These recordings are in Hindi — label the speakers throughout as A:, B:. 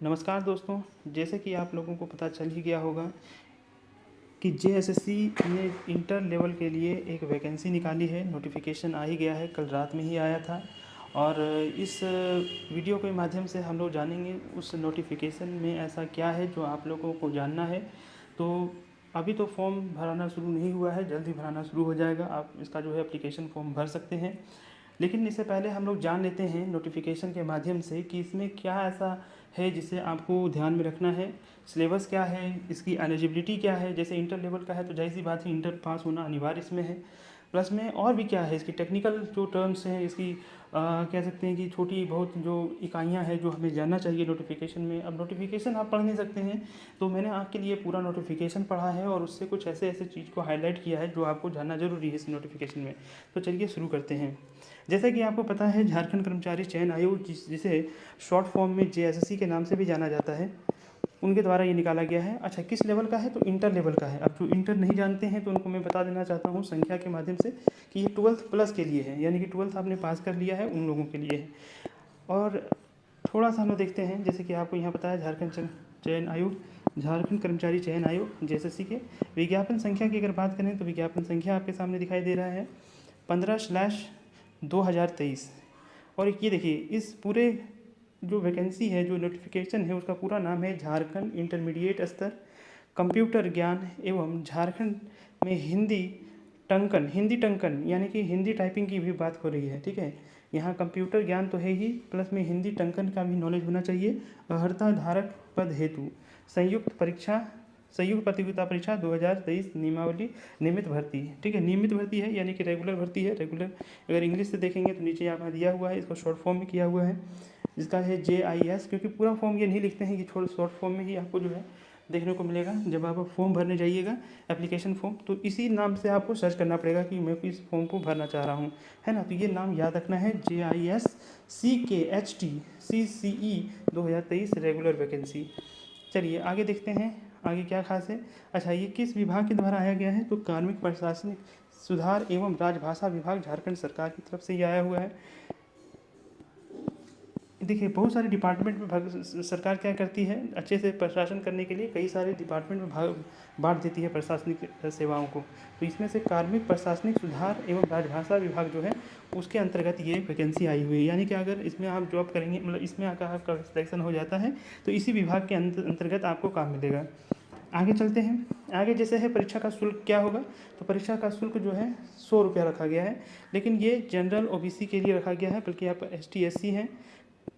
A: नमस्कार दोस्तों। जैसे कि आप लोगों को पता चल ही गया होगा कि जेएसएससी ने इंटर लेवल के लिए एक वैकेंसी निकाली है। नोटिफिकेशन आ ही गया है, कल रात में ही आया था। और इस वीडियो के माध्यम से हम लोग जानेंगे उस नोटिफिकेशन में ऐसा क्या है जो आप लोगों को जानना है। तो अभी तो फॉर्म भराना शुरू नहीं हुआ है, जल्द ही भराना शुरू हो जाएगा। आप इसका जो है एप्लीकेशन फॉर्म भर सकते हैं। लेकिन इससे पहले हम लोग जान लेते हैं नोटिफिकेशन के माध्यम से कि इसमें क्या ऐसा है जिसे आपको ध्यान में रखना है। सिलेबस क्या है, इसकी एलिजिबिलिटी क्या है। जैसे इंटर लेवल का है तो जाहिर सी बात है इंटर पास होना अनिवार्य इसमें है। प्लस में और भी क्या है, इसकी टेक्निकल जो टर्म्स हैं, इसकी कह सकते हैं कि छोटी बहुत जो इकाइयाँ हैं जो हमें जानना चाहिए नोटिफिकेशन में। अब नोटिफिकेशन आप पढ़ नहीं सकते हैं, तो मैंने आपके लिए पूरा नोटिफिकेशन पढ़ा है और उससे कुछ ऐसे ऐसे चीज़ को हाईलाइट किया है जो आपको जानना जरूरी है इस नोटिफिकेशन में। तो चलिए शुरू करते हैं। जैसा कि आपको पता है, झारखंड कर्मचारी चयन आयोग जिसे शॉर्ट फॉर्म में जेएसएससी के नाम से भी जाना जाता है, उनके द्वारा ये निकाला गया है। अच्छा, किस लेवल का है? तो इंटर लेवल का है। अब जो इंटर नहीं जानते हैं तो उनको मैं बता देना चाहता हूँ संख्या के माध्यम से कि ये 12th प्लस के लिए है, यानी कि 12th आपने पास कर लिया है उन लोगों के लिए है। और थोड़ा सा हम लोग देखते हैं, जैसे कि आपको यहाँ पता है झारखंड चयन आयोग, झारखंड कर्मचारी चयन आयोग जेएसएससी के विज्ञापन संख्या की अगर बात करें तो विज्ञापन संख्या आपके सामने दिखाई दे रहा है 15/2023। और ये देखिए, इस पूरे जो वैकेंसी है, जो नोटिफिकेशन है, उसका पूरा नाम है झारखंड इंटरमीडिएट स्तर कंप्यूटर ज्ञान एवं झारखंड में हिंदी टंकन यानी कि हिंदी टाइपिंग की भी बात हो रही है। ठीक है, यहाँ कंप्यूटर ज्ञान तो है ही, प्लस में हिंदी टंकन का भी नॉलेज होना चाहिए। अर्हता धारक पद हेतु संयुक्त प्रतियोगिता परीक्षा 2023 नियमावली नियमित भर्ती। ठीक है, नियमित भर्ती है यानी कि रेगुलर भर्ती है। रेगुलर अगर इंग्लिश से देखेंगे तो नीचे यहाँ दिया हुआ है, इसको शॉर्ट फॉर्म में किया हुआ है, जिसका है JIS। क्योंकि पूरा फॉर्म ये नहीं लिखते हैं, कि शॉर्ट फॉर्म में ही आपको जो है देखने को मिलेगा। जब आप फॉर्म भरने जाइएगा एप्लीकेशन फॉर्म, तो इसी नाम से आपको सर्च करना पड़ेगा कि मैं इस फॉर्म को भरना चाह रहा हूँ, है ना। तो ये नाम याद रखना है, JIS CKHT CCE 2023 regular vacancy. चलिए आगे देखते हैं, आगे क्या खास है। अच्छा, ये किस विभाग के द्वारा आया गया है? तो कार्मिक प्रशासनिक सुधार एवं राजभाषा विभाग झारखंड सरकार की तरफ से ये आया हुआ है। देखिए, बहुत सारे डिपार्टमेंट में सरकार क्या करती है, अच्छे से प्रशासन करने के लिए कई सारे डिपार्टमेंट में भाग बांट देती है प्रशासनिक सेवाओं को। तो इसमें से कार्मिक प्रशासनिक सुधार एवं राजभाषा विभाग जो है उसके अंतर्गत ये वैकेंसी आई हुई है। यानी कि अगर इसमें आप जॉब करेंगे, मतलब इसमें अगर आपका सिलेक्शन हो जाता है तो इसी विभाग के अंतर्गत आपको काम मिलेगा। आगे चलते हैं। आगे जैसे है परीक्षा का शुल्क क्या होगा, तो परीक्षा का शुल्क जो है 100 रुपया रखा गया है। लेकिन ये जनरल OBC के लिए रखा गया है, बल्कि आप ST SC हैं,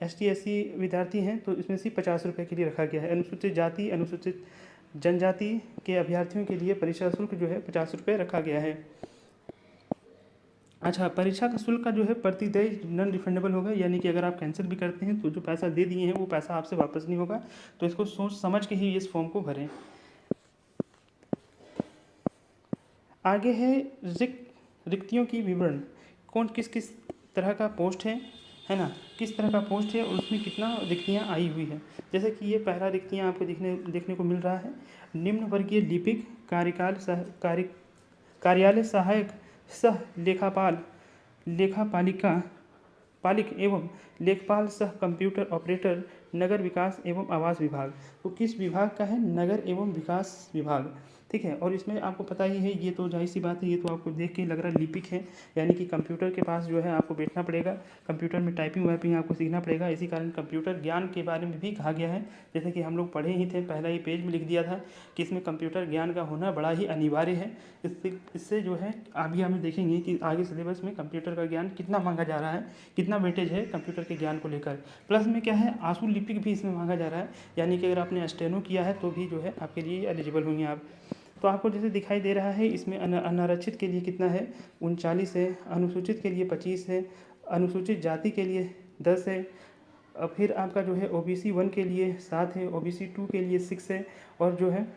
A: ST SC विद्यार्थी हैं तो इसमें से 50 रुपये के लिए रखा गया है। अनुसूचित जाति अनुसूचित जनजाति के अभ्यर्थियों के लिए परीक्षा शुल्क जो है 50 रुपये रखा गया है। अच्छा, परीक्षा का शुल्क का जो है प्रतिदेय नॉन रिफंडेबल होगा, यानी कि अगर आप कैंसिल भी करते हैं तो जो पैसा दे दिए हैं वो पैसा आपसे वापस नहीं होगा। तो इसको सोच समझ के ही इस फॉर्म को भरें। आगे है रिक्तियों की विवरण, कौन किस किस तरह का पोस्ट है ना, किस तरह का पोस्ट है और उसमें कितना रिक्तियाँ आई हुई है। जैसे कि ये पहला रिक्तियाँ आपको देखने को मिल रहा है। निम्न वर्गीय लिपिक कार्यालय सहायक सह लेखापाल लेखापालिका पालिक एवं लेखपाल सह कंप्यूटर ऑपरेटर नगर विकास एवं आवास विभाग। तो किस विभाग का है? नगर एवं विकास विभाग। ठीक है, और इसमें आपको पता ही है, ये तो जाहिर सी बात है, ये तो आपको देख के लग रहा है लिपिक है, यानी कि कंप्यूटर के पास जो है आपको बैठना पड़ेगा, कंप्यूटर में टाइपिंग वाइपिंग आपको सीखना पड़ेगा। इसी कारण कंप्यूटर ज्ञान के बारे में भी कहा गया है। जैसे कि हम लोग पढ़े ही थे, पहला ही पेज में लिख दिया था कि इसमें कंप्यूटर ज्ञान का होना बड़ा ही अनिवार्य है। इससे जो है अभी हम देखेंगे कि आगे सिलेबस में कंप्यूटर का ज्ञान कितना मांगा जा रहा है, कितना वेटेज है कंप्यूटर के ज्ञान को लेकर। प्लस में क्या है, आंसू लिपिक भी इसमें मांगा जा रहा है, यानी कि अगर आपने स्टेनो किया है तो भी जो है आपके लिए एलिजिबल होंगे आप। तो आपको जैसे दिखाई दे रहा है, इसमें अनारक्षित के लिए कितना है? 39 है, अनुसूचित के लिए 25 है, अनुसूचित जाति के लिए 10 है, फिर आपका जो है OBC 1 के लिए 7 है, OBC 2 के लिए 6 है, और जो है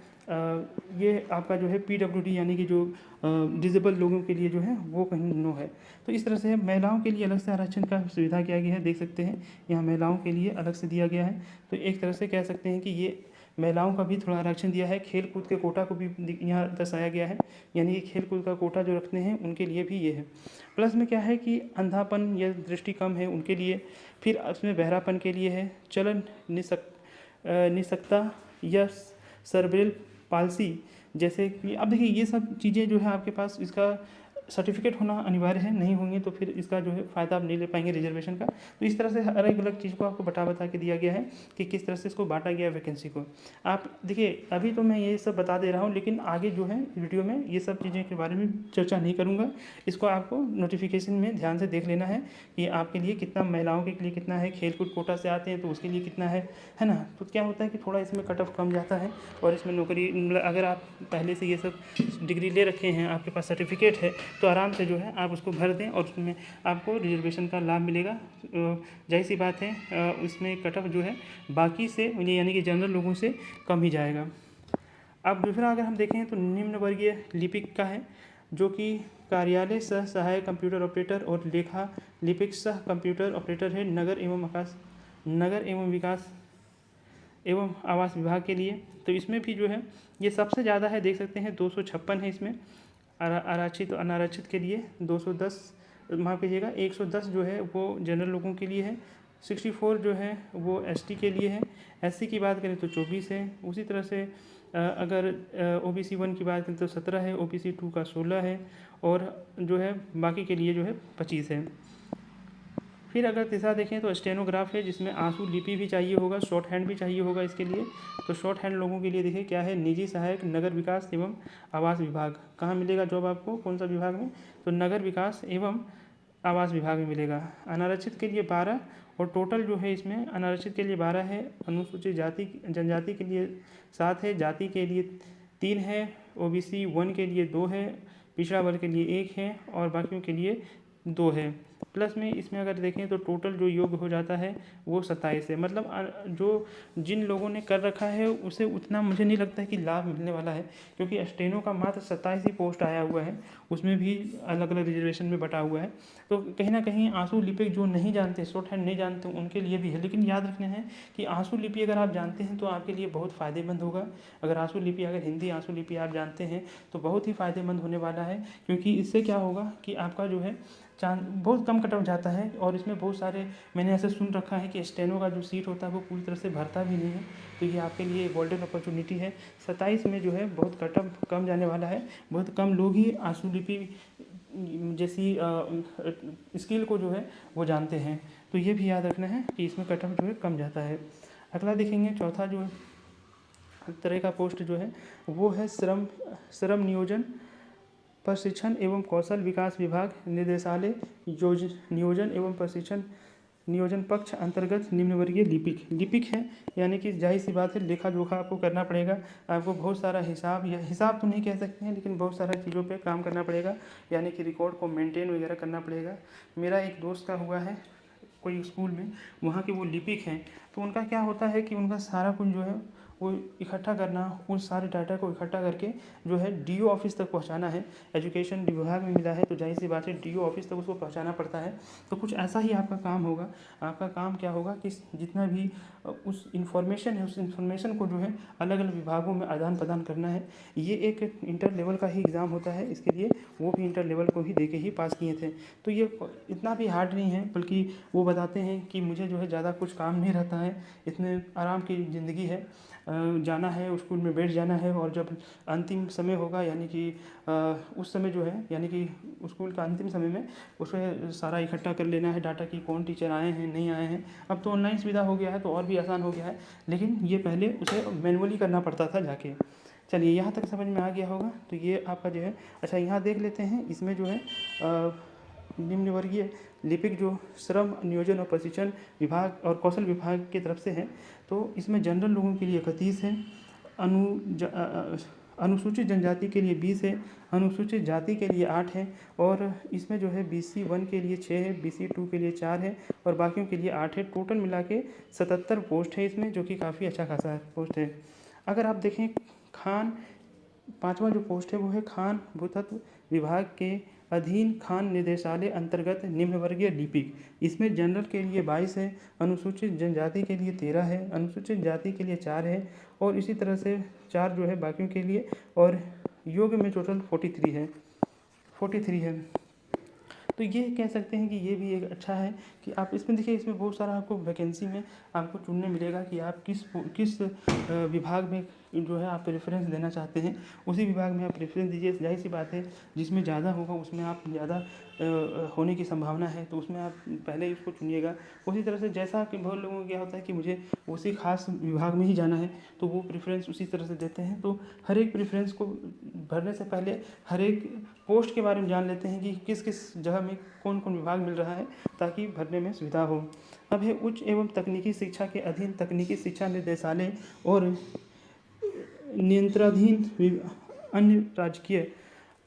A: ये आपका जो है PWD यानी कि जो डिजेबल लोगों के लिए जो है वो कहीं 9 है। तो इस तरह से महिलाओं के लिए अलग से आरक्षण का सुविधा किया गया है, देख सकते हैं यहाँ महिलाओं के लिए अलग से दिया गया है। तो एक तरह से कह सकते हैं कि ये महिलाओं का भी थोड़ा आरक्षण दिया है। खेल कूद के कोटा को भी यहाँ दर्शाया गया है, यानी कि खेल कूद का कोटा जो रखते हैं उनके लिए भी ये है। प्लस में क्या है कि अंधापन या दृष्टि कम है उनके लिए, फिर उसमें बहरापन के लिए है, चलन निसक्ता या सर्ब्रेल पाल्सी, जैसे कि अब देखिए ये सब चीज़ें जो है आपके पास इसका सर्टिफिकेट होना अनिवार्य है, नहीं होंगे तो फिर इसका जो है फ़ायदा आप नहीं ले पाएंगे रिजर्वेशन का। तो इस तरह से अलग अलग चीज़ को आपको बता के दिया गया है कि किस तरह से इसको बांटा गया है वैकेंसी को। आप देखिए अभी तो मैं ये सब बता दे रहा हूँ, लेकिन आगे जो है वीडियो में ये सब चीज़ें के बारे में चर्चा नहीं करूँगा। इसको आपको नोटिफिकेशन में ध्यान से देख लेना है कि आपके लिए कितना, महिलाओं के लिए कितना है, खेल कूद कोटा से आते हैं तो उसके लिए कितना है ना। तो क्या होता है कि थोड़ा इसमें कट ऑफ कम जाता है, और इसमें नौकरी अगर आप पहले से ये सब डिग्री ले रखे हैं, आपके पास सर्टिफिकेट है, तो आराम से जो है आप उसको भर दें और उसमें आपको रिजर्वेशन का लाभ मिलेगा। जाहिर सी बात है उसमें कट ऑफ जो है बाकी से यानी कि जनरल लोगों से कम ही जाएगा। अब दूसरा अगर हम देखें तो निम्न वर्गीय लिपिक का है, जो कि कार्यालय सह सहायक कंप्यूटर ऑपरेटर और लेखा लिपिक सह कंप्यूटर ऑपरेटर है नगर एवं विकास एवं आवास विभाग के लिए। तो इसमें भी जो है ये सबसे ज़्यादा है, देख सकते हैं 256 है इसमें। आरक्षित और अनारक्षित के लिए 210, माफ़ कीजिएगा 110 जो है वो जनरल लोगों के लिए है, 64 जो है वो एसटी के लिए है, एससी की बात करें तो 24 है। उसी तरह से अगर ओबीसी 1 की बात करें तो 17 है, ओबीसी 2 का 16 है, और जो है बाकी के लिए जो है 25 है। फिर अगर तीसरा देखें तो स्टेनोग्राफ है, जिसमें आंसू लिपि भी चाहिए होगा, शॉर्ट हैंड भी चाहिए होगा इसके लिए। तो शॉर्ट हैंड लोगों के लिए देखिए क्या है, निजी सहायक नगर विकास एवं आवास विभाग। कहाँ मिलेगा जॉब आपको, कौन सा विभाग में, तो नगर विकास एवं आवास विभाग में मिलेगा। अनारक्षित के लिए 12, और टोटल जो है इसमें अनारक्षित के लिए 12 है, अनुसूचित जाति जनजाति के लिए 7 है, जाति के लिए 3 है, ओबीसी 1 के लिए 2 है, पिछड़ा वर्ग के लिए 1 है, और बाकियों के लिए 2 है। प्लस में इसमें अगर देखें तो टोटल जो योग हो जाता है वो 27 है। मतलब जो जिन लोगों ने कर रखा है उसे उतना मुझे नहीं लगता है कि लाभ मिलने वाला है, क्योंकि स्टेनो का मात्र 27 ही पोस्ट आया हुआ है, उसमें भी अलग अलग रिजर्वेशन में बटा हुआ है। तो कहीं ना कहीं आंसू लिपि जो नहीं जानते, शॉर्ट हैंड नहीं जानते, उनके लिए भी है। लेकिन याद रखना है कि आंसू लिपि अगर आप जानते हैं तो आपके लिए बहुत फ़ायदेमंद होगा। अगर आंसू लिपि, अगर हिंदी आंसू लिपि आप जानते हैं तो बहुत ही फ़ायदेमंद होने वाला है, क्योंकि इससे क्या होगा कि आपका जो है चांस बहुत कम कट ऑफ जाता है। और इसमें बहुत सारे मैंने ऐसे सुन रखा है कि स्टेनो का जो सीट होता है वो पूरी तरह से भरता भी नहीं है। तो ये आपके लिए गोल्डन अपॉर्चुनिटी है। 27 में जो है बहुत कट ऑफ कम जाने वाला है, बहुत कम लोग ही आंसू लिपि जैसी स्किल को जो है वो जानते हैं। तो ये भी याद रखना है कि इसमें कट ऑफ जो है कम जाता है। अगला देखेंगे, चौथा जो तरह का पोस्ट जो है वो है श्रम नियोजन प्रशिक्षण एवं कौशल विकास विभाग निदेशालय नियोजन एवं प्रशिक्षण नियोजन पक्ष अंतर्गत निम्नवर्गीय लिपिक है। यानी कि जाहिर सी बात है लेखा जोखा आपको करना पड़ेगा, आपको बहुत सारा हिसाब, या हिसाब तो नहीं कह सकते हैं लेकिन बहुत सारा चीज़ों पे काम करना पड़ेगा, यानी कि रिकॉर्ड को मेंटेन वगैरह करना पड़ेगा। मेरा एक दोस्त का हुआ है कोई स्कूल में, वहाँ के वो लिपिक हैं, तो उनका क्या होता है कि उनका सारा कुछ जो है वो इकट्ठा करना, उस सारे डाटा को इकट्ठा करके जो है डीओ ऑफिस तक पहुंचाना है। एजुकेशन विभाग में मिला है तो जाहिर सी बात है डीओ ऑफिस तक उसको पहुंचाना पड़ता है। तो कुछ ऐसा ही आपका काम होगा। आपका काम क्या होगा कि जितना भी उस इन्फॉर्मेशन है, उस इन्फॉर्मेशन को जो है अलग अलग विभागों में आदान प्रदान करना है। ये एक इंटर लेवल का ही एग्ज़ाम होता है, इसके लिए वो भी इंटर लेवल को ही दे के ही पास किए थे। तो ये इतना भी हार्ड नहीं है, बल्कि वो बताते हैं कि मुझे जो है ज़्यादा कुछ काम नहीं रहता है, इतने आराम की ज़िंदगी है, जाना है स्कूल में बैठ जाना है, और जब अंतिम समय होगा यानी कि उस समय जो है यानी कि स्कूल का अंतिम समय में उसमें सारा इकट्ठा कर लेना है डाटा, कि कौन टीचर आए हैं नहीं आए हैं। अब तो ऑनलाइन सुविधा हो गया है तो और भी आसान हो गया है, लेकिन ये पहले उसे मैनुअली करना पड़ता था जाके। चलिए यहाँ तक समझ में आ गया होगा। तो ये आपका जो है, अच्छा यहाँ देख लेते हैं, इसमें जो है निम्नवर्गीय लिपिक जो श्रम नियोजन और प्रशिक्षण विभाग और कौशल विभाग की तरफ से है, तो इसमें जनरल लोगों के लिए 31 है, अनुसूचित जनजाति के लिए 20 है, अनुसूचित जाति के लिए 8 है, और इसमें जो है BC 1 के लिए 6 है, BC 2 के लिए 4 है, और बाकियों के लिए 8 है। टोटल मिला के 77 पोस्ट है इसमें, जो कि काफ़ी अच्छा खासा पोस्ट है। अगर आप देखें खान, पाँचवा जो पोस्ट है वो है खान भूतत्व विभाग के अधीन खान निदेशालय अंतर्गत निम्नवर्गीय लिपिक। इसमें जनरल के लिए 22 है, अनुसूचित जनजाति के लिए 13 है, अनुसूचित जाति के लिए 4 है, और इसी तरह से 4 जो है बाकियों के लिए, और योग में टोटल 43 है। तो ये कह सकते हैं कि ये भी एक अच्छा है कि आप इसमें देखिए, इसमें बहुत सारा आपको वैकेंसी में आपको चुनने मिलेगा कि आप किस विभाग में जो है आप प्रेफरेंस देना चाहते हैं, उसी विभाग में आप प्रेफरेंस दीजिए। जाहिर सी बात है, जिसमें ज़्यादा होगा उसमें आप ज़्यादा होने की संभावना है, तो उसमें आप पहले ही उसको चुनिएगा। उसी तरह से जैसा कि बहुत लोगों को क्या होता है कि मुझे उसी खास विभाग में ही जाना है, तो वो प्रेफरेंस उसी तरह से देते हैं। तो हर एक प्रेफरेंस को भरने से पहले हर एक पोस्ट के बारे में जान लेते हैं कि किस किस जगह में कौन कौन विभाग मिल रहा है, ताकि भरने में सुविधा हो। अब है उच्च एवं तकनीकी शिक्षा के अधीन तकनीकी शिक्षा निर्देशालय और नियंत्रणाधीन अन्य राजकीय।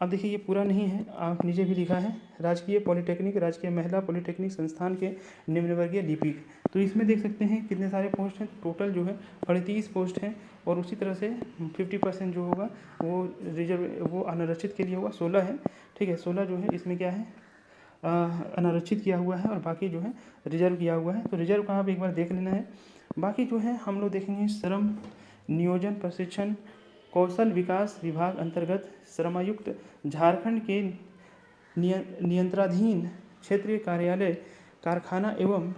A: अब देखिए, ये पूरा नहीं है, आप नीचे भी लिखा है राजकीय पॉलिटेक्निक, राजकीय महिला पॉलिटेक्निक संस्थान के निम्नवर्गीय लिपिक। तो इसमें देख सकते हैं कितने सारे पोस्ट हैं, टोटल जो है 38 पोस्ट हैं। और उसी तरह से 50% जो होगा वो रिजर्व, वो अनारक्षित के लिए होगा, 16 है, ठीक है। 16 जो है इसमें क्या है, अनारक्षित किया हुआ है और बाकी जो है रिजर्व किया हुआ है। तो रिजर्व का आप एक बार देख लेना है। बाकी जो है हम लोग देखेंगे श्रम नियोजन प्रशिक्षण कौशल विकास विभाग अंतर्गत श्रमायुक्त झारखंड के नियंत्रणाधीन क्षेत्रीय कार्यालय कारखाना एवं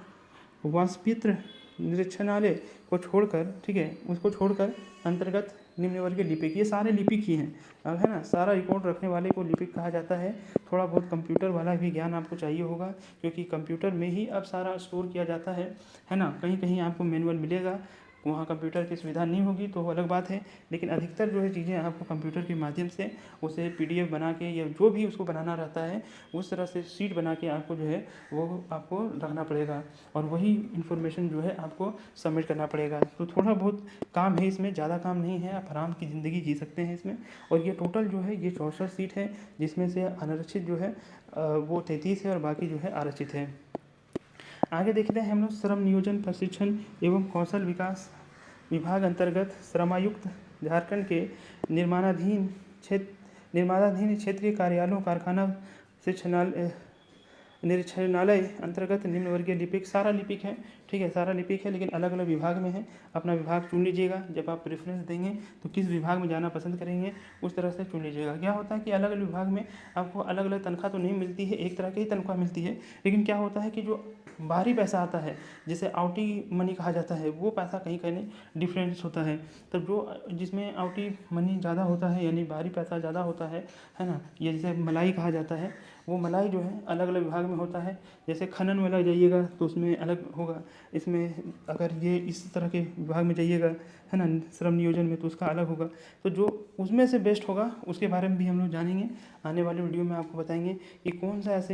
A: वाष्पित्र निरीक्षणालय को छोड़कर, ठीक है, उसको छोड़कर अंतर्गत निम्नवर्गीय लिपिक, ये सारे लिपिक ही हैं, अब है ना। सारा रिकॉर्ड रखने वाले को लिपिक कहा जाता है। थोड़ा बहुत कंप्यूटर वाला भी ज्ञान आपको चाहिए होगा, क्योंकि कंप्यूटर में ही अब सारा स्टोर किया जाता है ना। कहीं कहीं आपको मैनुअल मिलेगा, वहाँ कंप्यूटर की सुविधा नहीं होगी तो वो अलग बात है, लेकिन अधिकतर जो है चीज़ें आपको कंप्यूटर के माध्यम से उसे PDF बना के या जो भी उसको बनाना रहता है उस तरह से शीट बना के आपको जो है वो आपको रखना पड़ेगा, और वही इन्फॉर्मेशन जो है आपको सबमिट करना पड़ेगा। तो थोड़ा बहुत काम है इसमें, ज़्यादा काम नहीं है, आप आराम की ज़िंदगी जी सकते हैं इसमें। और ये टोटल जो है ये 64 सीट है, जिसमें से अनारक्षित जो है वो 33 है और बाकी जो है आरक्षित है। आगे देखते हैं हम लोग श्रम नियोजन प्रशिक्षण एवं कौशल विकास विभाग अंतर्गत श्रमायुक्त झारखंड के निर्माणाधीन क्षेत्रीय कार्यालयों कारखाना शिक्षणालय निरीक्षणालय अंतर्गत निम्नवर्गीय लिपिक, सारा लिपिक है, ठीक है, सारा लिपिक है, लेकिन अलग अलग विभाग में है। अपना विभाग चुन लीजिएगा, जब आप प्रेफरेंस देंगे तो किस विभाग में जाना पसंद करेंगे उस तरह से चुन लीजिएगा। क्या होता है कि अलग अलग विभाग में आपको अलग अलग तनख्वाह तो नहीं मिलती है, एक तरह की ही तनख्वाह मिलती है, लेकिन क्या होता है कि जो बाहरी पैसा आता है, जिसे आउटी मनी कहा जाता है, वो पैसा कहीं कहीं डिफरेंस होता है। तो जो जिसमें आउटी मनी ज़्यादा होता है, यानी बाहरी पैसा ज़्यादा होता है ना, ये जिसे मलाई कहा जाता है, वो मलाई जो है अलग अलग विभाग में होता है। जैसे खनन में लग जाइएगा तो उसमें अलग होगा, इसमें अगर ये इस तरह के विभाग में जाइएगा, है ना, श्रम नियोजन में, तो उसका अलग होगा। तो जो उसमें से बेस्ट होगा उसके बारे में भी हम लोग जानेंगे। आने वाले वीडियो में आपको बताएंगे कि कौन सा ऐसा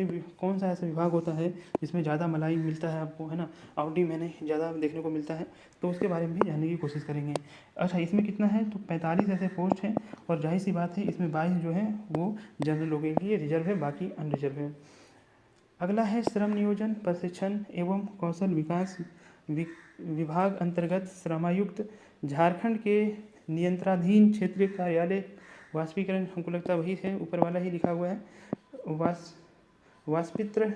A: विभाग होता है जिसमें ज़्यादा मलाई मिलता है आपको, है ना, आउटी मैंने ज़्यादा देखने को मिलता है, तो उसके बारे में भी जानने की कोशिश करेंगे। अच्छा, इसमें कितना है, तो 45 ऐसे पोस्ट हैं, और जाहिर सी बात है इसमें 22 जो है वो जनरल लोगों के लिए रिजर्व है, बाकी अनरिजर्व है। अगला है श्रम नियोजन प्रशिक्षण एवं कौशल विकास विभाग अंतर्गत श्रमायुक्त झारखंड के नियंत्रणाधीन क्षेत्रीय कार्यालय वाष्पीकरण, हमको लगता वही है, ऊपर वाला ही लिखा हुआ है, वाष्पित्र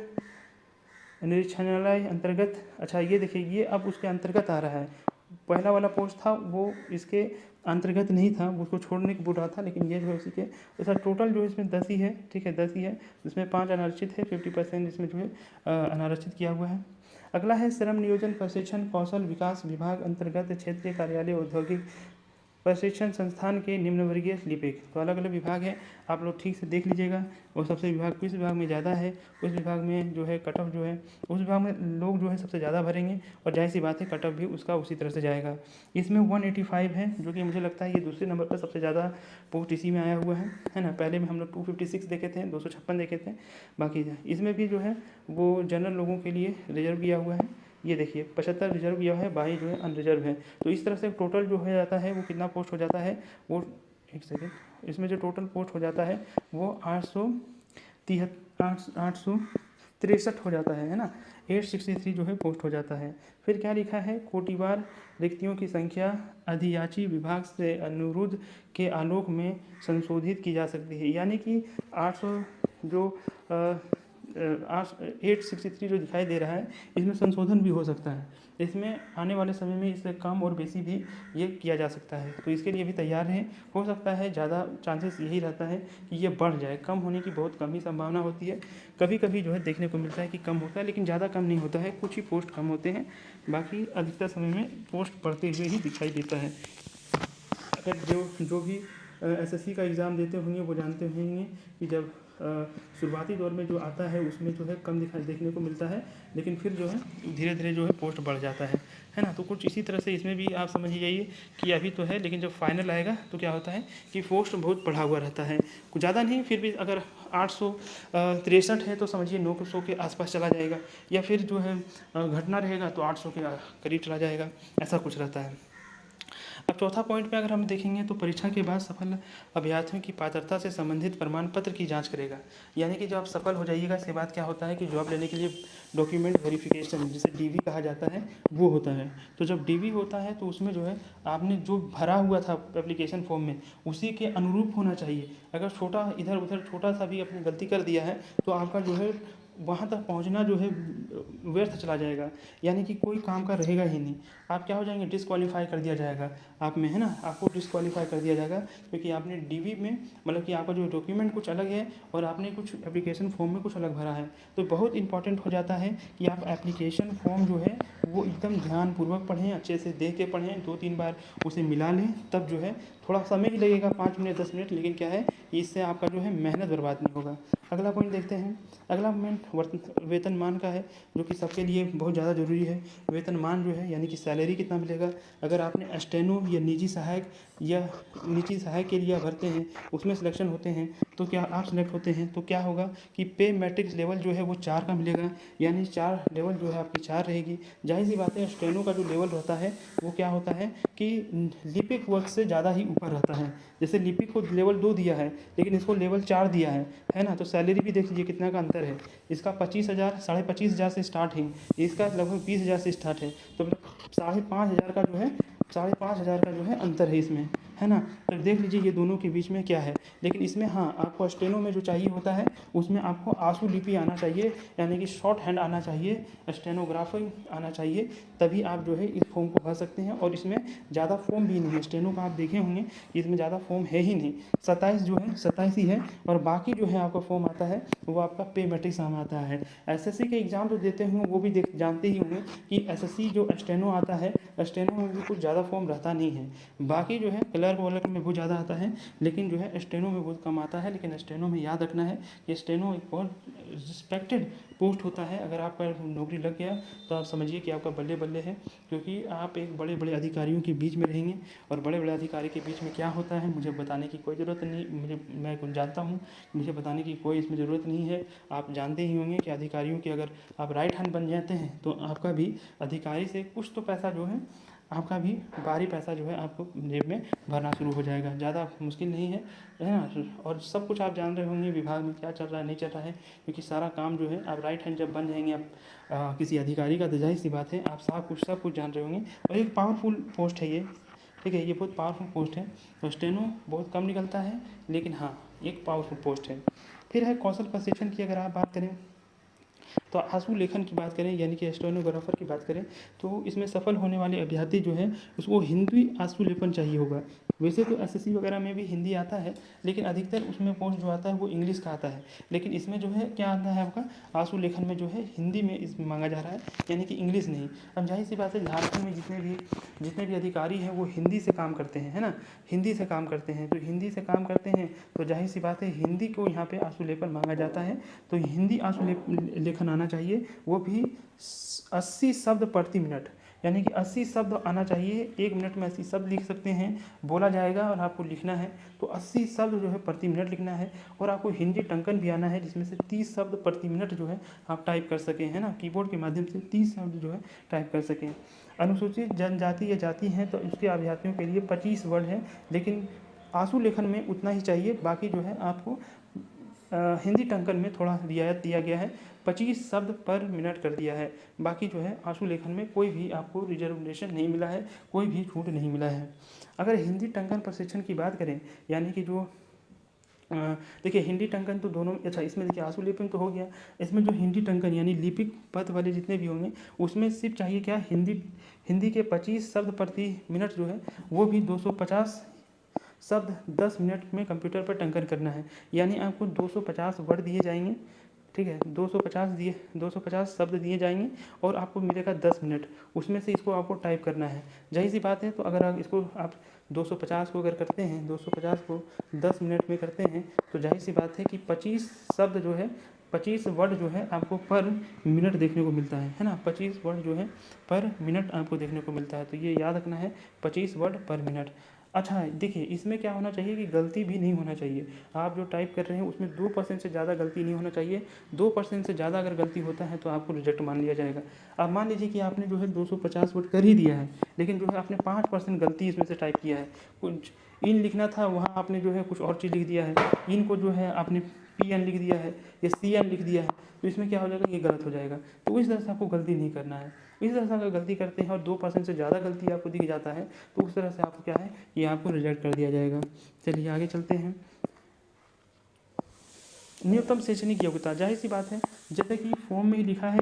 A: निरीक्षणालय अंतर्गत। अच्छा, ये देखिए, ये अब उसके अंतर्गत आ रहा है। पहला वाला पोस्ट था वो इसके अंतर्गत नहीं था, उसको छोड़ने को बोल रहा था, लेकिन ये जो है उसी के, तो सर टोटल जो है इसमें 10 ही है, ठीक है, 10 ही है, इसमें 5 अनारक्षित है, 50% इसमें जो है अनारक्षित किया हुआ है। अगला है श्रम नियोजन प्रशिक्षण कौशल विकास विभाग अंतर्गत क्षेत्रीय कार्यालय औद्योगिक प्रशिक्षण संस्थान के निम्नवर्गीय लिपिक। तो अलग अलग विभाग है, आप लोग ठीक से देख लीजिएगा, और सबसे विभाग किस विभाग में ज़्यादा है उस विभाग में जो है कट ऑफ जो है उस विभाग में लोग जो है सबसे ज़्यादा भरेंगे, और जाहिर सी बात है कट ऑफ भी उसका उसी तरह से जाएगा। इसमें 185 है, जो कि मुझे लगता है ये दूसरे नंबर पर सबसे ज़्यादा पोस्ट इसी में आया हुआ है ना। पहले में हम लोग 256 देखे थे, 256 देखे थे, बाकी इसमें भी जो है वो जनरल लोगों के लिए रिजर्व किया हुआ है। ये देखिए 75 रिजर्व किया है, 22 जो है अनरिजर्व है। तो इस तरह से टोटल जो हो जाता है वो कितना पोस्ट हो जाता है, वो एक सेकेंड, इसमें जो टोटल पोस्ट हो जाता है वो 863 हो जाता है ना, 863 जो है पोस्ट हो जाता है। फिर क्या लिखा है, कोटिवार रिक्तियों की संख्या अधियाची विभाग से अनुरोध के आलोक में संशोधित की जा सकती है, यानी कि 800 जो 863 जो दिखाई दे रहा है, इसमें संशोधन भी हो सकता है। इसमें आने वाले समय में इससे कम और बेसी भी ये किया जा सकता है, तो इसके लिए भी तैयार हैं। हो सकता है, ज़्यादा चांसेस यही रहता है कि ये बढ़ जाए, कम होने की बहुत कम ही संभावना होती है। कभी कभी जो है देखने को मिलता है कि कम होता है, लेकिन ज़्यादा कम नहीं होता है, कुछ ही पोस्ट कम होते हैं, बाकी अधिकतर समय में पोस्ट बढ़ते हुए ही दिखाई देता है। अगर जो भी एसएससी का एग्ज़ाम देते होंगे वो जानते होंगे कि जब शुरुआती दौर में जो आता है उसमें जो है कम देखने को मिलता है, लेकिन फिर जो है धीरे धीरे जो है पोस्ट बढ़ जाता है ना। तो कुछ इसी तरह से इसमें भी आप समझ जाइए कि अभी तो है, लेकिन जब फाइनल आएगा तो क्या होता है कि पोस्ट बहुत बढ़ा हुआ रहता है, कुछ ज़्यादा नहीं, फिर भी अगर 863 है तो समझिए 900 के आसपास चला जाएगा, या फिर जो है घटना रहेगा तो 800 के करीब चला जाएगा, ऐसा कुछ रहता है। अब चौथा पॉइंट पे अगर हम देखेंगे तो परीक्षा के बाद सफल अभ्यर्थियों की पात्रता से संबंधित प्रमाण पत्र की जांच करेगा। यानी कि जब आप सफल हो जाइएगा, इसके बाद क्या होता है कि जॉब लेने के लिए डॉक्यूमेंट वेरिफिकेशन, जिसे डीवी कहा जाता है, वो होता है। तो जब डीवी होता है तो उसमें जो है आपने जो भरा हुआ था एप्लीकेशन फॉर्म में, उसी के अनुरूप होना चाहिए। अगर छोटा इधर उधर छोटा सा भी आपने गलती कर दिया है तो आपका जो है वहाँ तक पहुँचना जो है व्यर्थ चला जाएगा, यानी कि कोई काम का रहेगा ही नहीं। आप क्या हो जाएंगे, डिसक्वालीफाई कर दिया जाएगा आप में, है ना, आपको डिसक्वालीफाई कर दिया जाएगा, क्योंकि आपने डीवी में मतलब कि आपका जो डॉक्यूमेंट कुछ अलग है और आपने कुछ एप्लीकेशन फॉर्म में कुछ अलग भरा है। तो बहुत इंपॉर्टेंट हो जाता है कि आप एप्लीकेशन फॉर्म जो है वो एकदम ध्यानपूर्वक पढ़ें, अच्छे से देख के पढ़ें, 2-3 बार उसे मिला लें, तब जो है थोड़ा समय ही लगेगा, 5 मिनट 10 मिनट, लेकिन क्या है कि इससे आपका जो है मेहनत बर्बाद नहीं होगा। अगला पॉइंट देखते हैं। अगला पॉइंट वेतनमान का है, जो कि सबके लिए बहुत ज़्यादा ज़रूरी है। वेतनमान जो है यानी कि सैलरी कितना मिलेगा। अगर आपने स्टेनो या निजी सहायक के लिए भरते हैं, उसमें सिलेक्शन होते हैं, तो क्या आप सिलेक्ट होते हैं तो क्या होगा कि पे मैट्रिक्स लेवल जो है वो 4 का मिलेगा, यानी 4 लेवल जो है आपकी 4 रहेगी। जाहिर सी बात है, स्टेनो का जो लेवल रहता है वो क्या होता है कि लिपिक वर्क से ज़्यादा ही ऊपर रहता है। जैसे लिपिक को लेवल 2 दिया है, लेकिन इसको लेवल 4 दिया है ना। तो सैलरी भी देख लीजिए कितना का अंतर है। इसका 25,000 25,500 से स्टार्ट है, इसका लगभग 20,000 से स्टार्ट है, तो 5,500 का जो है 5,500 का जो है अंतर है इसमें, है ना। तो देख लीजिए ये दोनों के बीच में क्या है। लेकिन इसमें हाँ, आपको स्टेनो में जो चाहिए होता है उसमें आपको आंसू लिपि आना चाहिए, यानी कि शॉर्ट हैंड आना चाहिए, स्टेनोग्राफी आना चाहिए, तभी आप जो है इस फॉर्म को भर सकते हैं। और इसमें ज़्यादा फॉर्म भी नहीं है, स्टेनो का आप देखे होंगे इसमें ज़्यादा फॉर्म है ही नहीं, 27 जो है 27 ही है। और बाकी जो है आपका फॉर्म आता है वो आपका पे मैट्रिक्स नाम आता है। एसएससी के एग्ज़ाम जो देते होंगे वो भी जानते ही होंगे कि एसएससी जो स्टेनो आता है, स्टेनो में भी कुछ ज़्यादा फॉर्म रहता नहीं है। बाकी जो है क्लर्क वलर्क में बहुत ज़्यादा आता है, लेकिन जो है स्टेनो में बहुत कम आता है। लेकिन स्टेनो में याद रखना है कि स्टेनो एक बहुत रिस्पेक्टेड पोस्ट होता है। अगर आपका नौकरी लग गया तो आप समझिए कि आपका बल्ले बल्ले है, क्योंकि आप एक बड़े बड़े अधिकारियों के बीच में रहेंगे। और बड़े बड़े अधिकारी के बीच में क्या होता है मुझे बताने की कोई ज़रूरत नहीं, मैं कुछ जानता हूँ, मुझे बताने की कोई इसमें ज़रूरत नहीं है। आप जानते ही होंगे कि अधिकारियों के अगर आप राइट हैंड बन जाते हैं तो आपका भी अधिकारी से कुछ तो पैसा जो है, आपका भी बाहरी पैसा जो है आपको जेब में भरना शुरू हो जाएगा। ज़्यादा मुश्किल नहीं है ना। और सब कुछ आप जान रहे होंगे विभाग में क्या चल रहा है नहीं चल रहा है, क्योंकि सारा काम जो है आप राइट हैंड जब बन जाएंगे आप किसी अधिकारी का, तो जाहिर सी बात है आप सब कुछ जान रहे होंगे। और एक पावरफुल पोस्ट है ये, ठीक है, ये बहुत पावरफुल पोस्ट है। तो स्टेनो बहुत कम निकलता है, लेकिन हाँ एक पावरफुल पोस्ट है। फिर है कौशल प्रशिक्षण की अगर आप बात करें तो आंसू लेखन की बात करें, यानी कि स्टेनोग्राफर की बात करें, तो इसमें सफल होने वाले अभ्यर्थी जो है उसको हिंदी आंसू लेखन चाहिए होगा। वैसे तो एसएससी वगैरह में भी हिंदी आता है, लेकिन अधिकतर उसमें पोस्ट जो आता है वो इंग्लिश का आता है। लेकिन इसमें जो है क्या आता है आपका आंसू लेखन में जो है हिंदी में इसमें मांगा जा रहा है, यानी कि इंग्लिश नहीं। अब जाहिर सी बात है झारखंड में जितने भी अधिकारी हैं वो हिंदी से काम करते हैं, है ना, हिंदी से काम करते हैं। तो हिंदी से काम करते हैं तो जाहिर सी बात है हिंदी को यहाँ पे आंसू लेखन मांगा जाता है। तो हिंदी आंसू लेखन आना चाहिए, वो भी 80 शब्द प्रति मिनट, यानी कि 80 शब्द आना चाहिए। 1 मिनट में 80 शब्द लिख सकते हैं, बोला जाएगा और आपको लिखना है तो 80 शब्द जो है प्रति मिनट लिखना है। और आपको हिंदी टंकन भी आना है, जिसमें से 30 शब्द प्रति मिनट जो है आप टाइप कर सकें, है ना, कीबोर्ड के माध्यम से 30 शब्द जो है टाइप कर सकें। अनुसूचित जनजाति या जाति हैं तो उसके अभ्यर्थियों के लिए 25 वर्ड है, लेकिन आंसू लेखन में उतना ही चाहिए। बाकी जो है आपको हिंदी टंकन में थोड़ा रियायत दिया गया है, 25 शब्द पर मिनट कर दिया है। बाकी जो है आंसू लेखन में कोई भी आपको रिजर्वेशन नहीं मिला है, कोई भी छूट नहीं मिला है। अगर हिंदी टंकन प्रशिक्षण की बात करें, यानी कि जो देखिए हिंदी टंकन तो दोनों अच्छा, इसमें देखिए आंसू लिपिंग तो हो गया। इसमें जो हिंदी टंकन यानी लिपिक पद वाले जितने भी होंगे उसमें सिर्फ चाहिए क्या, हिंदी के 25 शब्द प्रति मिनट जो है वो भी 250 शब्द 10 मिनट में कंप्यूटर पर टंकन करना है। यानी आपको 250 वर्ड दिए जाएंगे, ठीक है, 250 शब्द दिए जाएंगे और आपको मिलेगा 10 मिनट, उसमें से इसको आपको टाइप करना है। जाहिर सी बात है, तो अगर आप इसको 250 को अगर करते हैं, 250 को 10 मिनट में करते हैं तो जाहिर सी बात है कि 25 शब्द जो है, 25 वर्ड जो है आपको पर मिनट देखने को मिलता है ना, 25 वर्ड जो है पर मिनट आपको देखने को मिलता है। तो ये याद रखना है, 25 वर्ड पर मिनट। अच्छा देखिए इसमें क्या होना चाहिए कि गलती भी नहीं होना चाहिए। आप जो टाइप कर रहे हैं उसमें 2% से ज़्यादा गलती नहीं होना चाहिए। 2% से ज़्यादा अगर गलती होता है तो आपको रिजेक्ट मान लिया जाएगा। अब मान लीजिए कि आपने जो है 250 वर्ड कर ही दिया है, लेकिन जो है आपने 5% गलती इसमें से टाइप किया है। कुछ इन लिखना था, वहाँ आपने जो है कुछ और चीज़ लिख दिया है। इन को जो है आपने PN लिख दिया है या CN लिख दिया है, तो इसमें क्या हो जाएगा, ये गलत हो जाएगा। तो इस तरह से आपको गलती नहीं करना है। इस तरह से अगर गलती करते हैं और 2% से ज़्यादा गलती आपको दिख जाता है तो उस तरह से आपको क्या है, ये आपको रिजेक्ट कर दिया जाएगा। चलिए आगे चलते हैं। न्यूनतम शैक्षणिक योग्यता, जाहिर सी बात है जैसे कि फॉर्म में ही लिखा है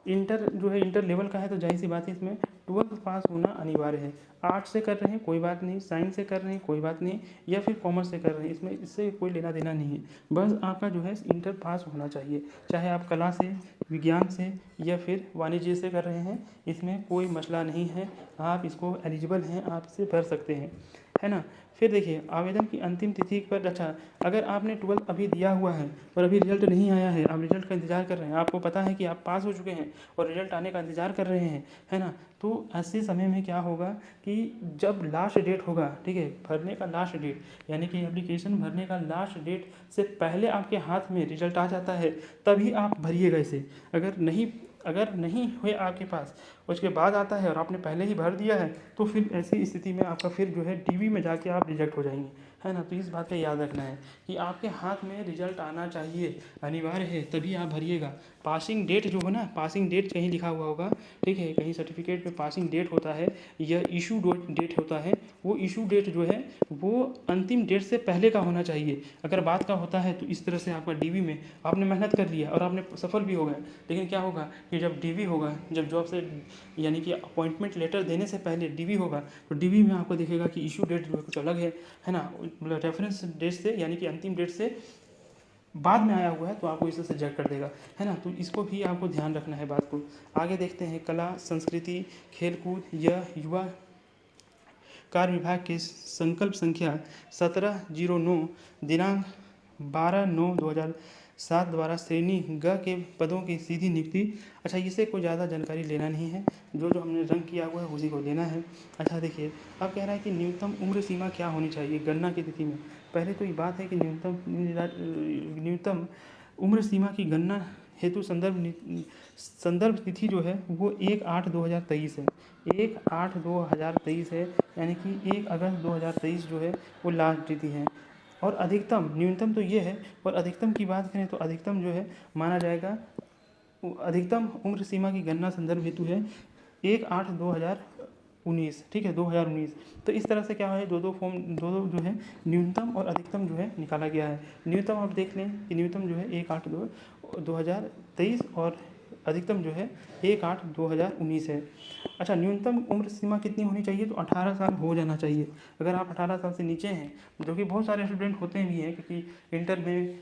A: इंटर जो है इंटर लेवल का है, तो जाहिर सी बात है इसमें 12th पास होना अनिवार्य है। आर्ट्स से कर रहे हैं कोई बात नहीं, साइंस से कर रहे हैं कोई बात नहीं, या फिर कॉमर्स से कर रहे हैं, इसमें इससे कोई लेना देना नहीं है। बस आपका जो है इंटर पास होना चाहिए, चाहे आप कला से, विज्ञान से या फिर वाणिज्य से कर रहे हैं, इसमें कोई मसला नहीं है। आप इसको एलिजिबल हैं, आप इसे भर सकते हैं, है ना। फिर देखिए आवेदन की अंतिम तिथि पर, अच्छा अगर आपने 12th अभी दिया हुआ है और अभी रिजल्ट नहीं आया है, आप रिजल्ट का इंतज़ार कर रहे हैं, आपको पता है कि आप पास हो चुके हैं और रिजल्ट आने का इंतज़ार कर रहे हैं, है ना, तो ऐसे समय में क्या होगा कि जब लास्ट डेट होगा, ठीक है, भरने का लास्ट डेट, यानी कि एप्लीकेशन भरने का लास्ट डेट से पहले आपके हाथ में रिजल्ट आ जाता है, तभी आप भरिएगा इसे। अगर नहीं हुए आपके पास, उसके बाद आता है और आपने पहले ही भर दिया है, तो फिर ऐसी स्थिति में आपका फिर जो है DV में जाके आप रिजेक्ट हो जाएंगे, है ना। तो इस बात का याद रखना है कि आपके हाथ में रिजल्ट आना चाहिए, अनिवार्य है, तभी आप भरिएगा। पासिंग डेट जो हो ना, पासिंग डेट कहीं लिखा हुआ होगा, ठीक है, कहीं सर्टिफिकेट में पासिंग डेट होता है या इशू डेट होता है, वो इशू डेट जो है वो अंतिम डेट से पहले का होना चाहिए। अगर बाद का होता है तो इस तरह से आपका DV में आपने मेहनत कर लिया और आपने सफल भी हो गए, लेकिन क्या होगा कि जब DV होगा, जब जॉब से यानी कि अपॉइंटमेंट लेटर देने से पहले DV होगा, तो DV में आपको दिखेगा कि इशू डेट जो है कुछ अलग है ना, मतलब रेफरेंस डेट से यानी कि अंतिम डेट से बाद में आया हुआ है, तो आपको इसे रिजेक्ट कर देगा, है ना। तो इसको भी आपको ध्यान रखना है बात को। आगे देखते हैं, कला, संस्कृति, खेलकूद या युवा कार्य विभाग के संकल्प संख्या 1709 दिनांक 12/9/2007 द्वारा श्रेणी ग के पदों की सीधी नियुक्ति। अच्छा इससे कोई ज़्यादा जानकारी लेना नहीं है, जो हमने रंग किया हुआ है उसी को लेना है। अच्छा देखिए अब कह रहा है कि न्यूनतम उम्र सीमा क्या होनी चाहिए गणना की तिथि में। पहले तो ये बात है कि न्यूनतम उम्र सीमा की गणना हेतु संदर्भ तिथि जो है वो 1/8/2023 है, 1/8/2023 है, यानी कि 1 अगस्त 2023 जो है वो लास्ट तिथि है। और अधिकतम, न्यूनतम तो ये है, और अधिकतम की बात करें तो अधिकतम जो है माना जाएगा, अधिकतम उम्र सीमा की गणना संदर्भ हेतु है 1/8/2019, ठीक है, 2019। तो इस तरह से क्या है, दो जो है न्यूनतम और अधिकतम जो है निकाला गया है। न्यूनतम आप देख लें कि न्यूनतम जो है 1/8/2023 और अधिकतम जो है 1/8/2019 है। अच्छा न्यूनतम उम्र सीमा कितनी होनी चाहिए, तो 18 साल हो जाना चाहिए। अगर आप 18 साल से नीचे हैं, जो कि बहुत सारे स्टूडेंट होते भी हैं, क्योंकि इंटर में